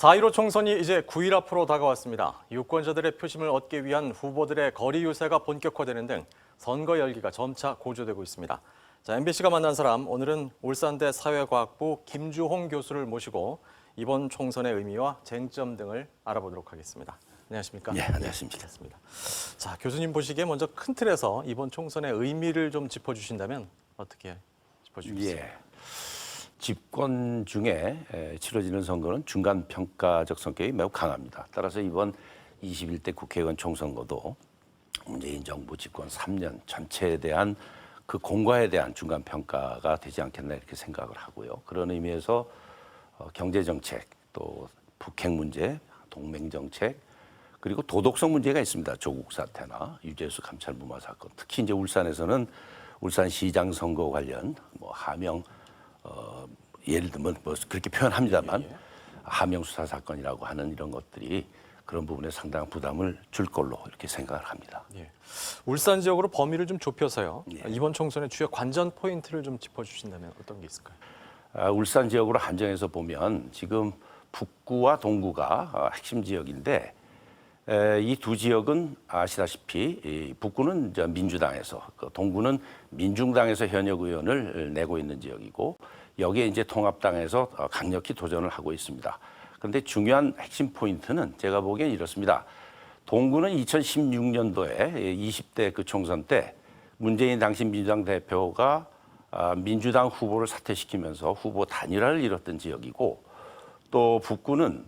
4.15 총선이 이제 9일 앞으로 다가왔습니다. 유권자들의 표심을 얻기 위한 후보들의 거리 유세가 본격화되는 등 선거 열기가 점차 고조되고 있습니다. 자, MBC가 만난 사람, 오늘은 울산대 사회과학부 김주홍 교수를 모시고 이번 총선의 의미와 쟁점 등을 알아보도록 하겠습니다. 안녕하십니까? 네, 안녕하십니까. 자, 교수님 보시기에 먼저 큰 틀에서 이번 총선의 의미를 좀 짚어주신다면 어떻게 짚어주시겠습니까? 예. 집권 중에 치러지는 선거는 중간 평가적 성격이 매우 강합니다. 따라서 이번 21대 국회의원 총선거도 문재인 정부 집권 3년 전체에 대한 그 공과에 대한 중간 평가가 되지 않겠나 이렇게 생각을 하고요. 그런 의미에서 경제 정책, 또 북핵 문제, 동맹 정책, 그리고 도덕성 문제가 있습니다. 조국 사태나 유재수 감찰 무마 사건. 특히 이제 울산에서는 울산시장 선거 관련 하명 예를 들면 그렇게 표현합니다만 하명 수사 사건이라고 하는 이런 것들이 그런 부분에 상당한 부담을 줄 걸로 이렇게 생각을 합니다. 예. 울산 지역으로 범위를 좀 좁혀서요. 예. 이번 총선의 주요 관전 포인트를 좀 짚어주신다면 어떤 게 있을까요? 울산 지역으로 한정해서 보면 지금 북구와 동구가 핵심 지역인데 이 두 지역은 아시다시피 북구는 이제 민주당에서, 동구는 민중당에서 현역 의원을 내고 있는 지역이고 여기에 이제 통합당에서 강력히 도전을 하고 있습니다. 그런데 중요한 핵심 포인트는 제가 보기엔 이렇습니다. 동구는 2016년도에 20대 그 총선 때 문재인 당시 민주당 대표가 민주당 후보를 사퇴시키면서 후보 단일화를 이뤘던 지역이고, 또 북구는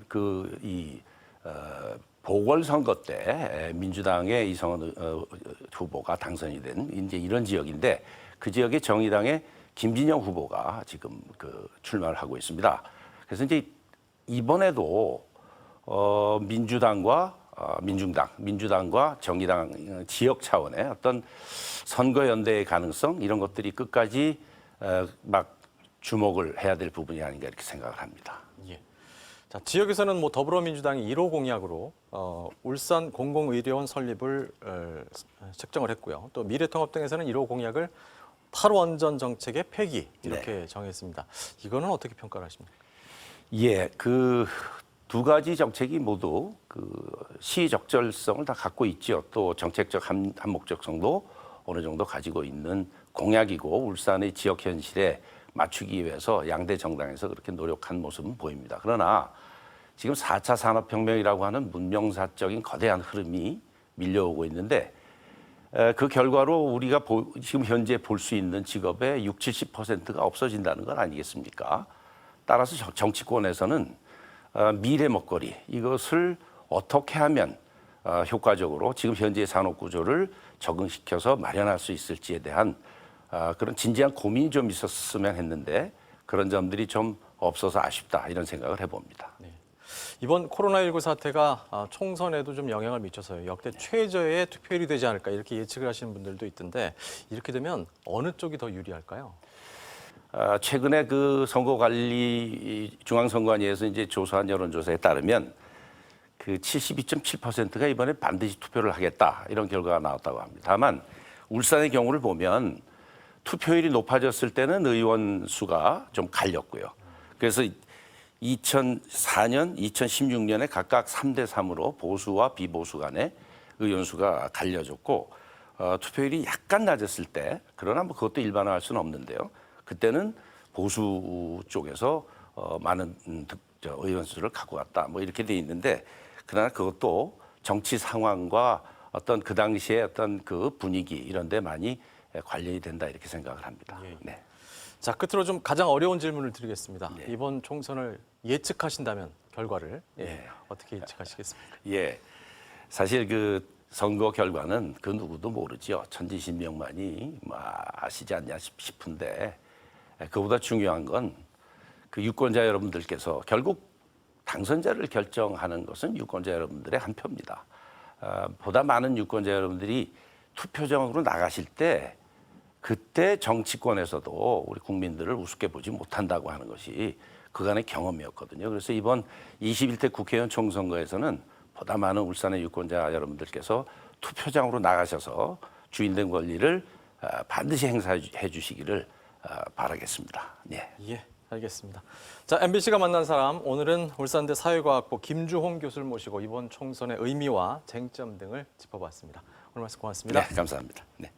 보궐선거 때 민주당의 이성원 후보가 당선이 된 이제 이런 지역인데 그 지역의 정의당의 김진영 후보가 지금 출마를 하고 있습니다. 그래서 이제 이번에도 민주당과 민중당, 정의당 지역 차원의 어떤 선거 연대의 가능성 이런 것들이 끝까지 막 주목을 해야 될 부분이 아닌가 이렇게 생각을 합니다. 예. 자, 지역에서는 더불어민주당이 1호 공약으로 울산 공공의료원 설립을 책정을 했고요. 또 미래통합당에서는 1호 공약을 탈원전 정책의 폐기 이렇게 정했습니다. 이거는 어떻게 평가를 하십니까? 예, 그 두 가지 정책이 모두 시적절성을 다 갖고 있죠. 또 정책적 한목적성도 어느 정도 가지고 있는 공약이고 울산의 지역 현실에 맞추기 위해서 양대 정당에서 그렇게 노력한 모습은 보입니다. 그러나 지금 4차 산업혁명이라고 하는 문명사적인 거대한 흐름이 밀려오고 있는데 그 결과로 우리가 지금 현재 볼 수 있는 직업의 60, 70%가 없어진다는 건 아니겠습니까? 따라서 정치권에서는 미래 먹거리 이것을 어떻게 하면 효과적으로 지금 현재의 산업 구조를 적응시켜서 마련할 수 있을지에 대한 그런 진지한 고민이 좀 있었으면 했는데 그런 점들이 좀 없어서 아쉽다 이런 생각을 해봅니다. 네. 이번 코로나19 사태가 총선에도 좀 영향을 미쳐서요. 역대 최저의 투표율이 되지 않을까 이렇게 예측을 하시는 분들도 있던데 이렇게 되면 어느 쪽이 더 유리할까요? 최근에 그 선거관리 중앙선관위에서 이제 조사한 여론조사에 따르면 그 72.7%가 이번에 반드시 투표를 하겠다 이런 결과가 나왔다고 합니다. 다만 울산의 경우를 보면 투표율이 높아졌을 때는 의원 수가 좀 갈렸고요. 그래서 2004년, 2016년에 각각 3대 3으로 보수와 비보수 간의 의원 수가 갈려졌고 투표율이 약간 낮았을 때, 그러나 그것도 일반화할 수는 없는데요. 그때는 보수 쪽에서 많은 의원 수를 갖고 갔다 이렇게 돼 있는데, 그러나 그것도 정치 상황과 어떤 그 당시의 어떤 그 분위기 이런 데 많이 관련이 된다 이렇게 생각을 합니다. 예. 네. 자, 끝으로 좀 가장 어려운 질문을 드리겠습니다. 네. 이번 총선을 예측하신다면 결과를 네. 어떻게 예측하시겠습니까? 예. 사실 그 선거 결과는 그 누구도 모르죠. 천지신명만이 아시지 않냐 싶은데 그보다 중요한 건 그 유권자 여러분들께서 결국 당선자를 결정하는 것은 유권자 여러분들의 한 표입니다. 보다 많은 유권자 여러분들이 투표장으로 나가실 때 그때 정치권에서도 우리 국민들을 우습게 보지 못한다고 하는 것이 그간의 경험이었거든요. 그래서 이번 21대 국회의원 총선거에서는 보다 많은 울산의 유권자 여러분들께서 투표장으로 나가셔서 주인된 권리를 반드시 행사해 주시기를 바라겠습니다. 네. 예, 알겠습니다. 자, MBC가 만난 사람, 오늘은 울산대 사회과학부 김주홍 교수를 모시고 이번 총선의 의미와 쟁점 등을 짚어봤습니다. 오늘 말씀 고맙습니다. 네, 감사합니다. 네.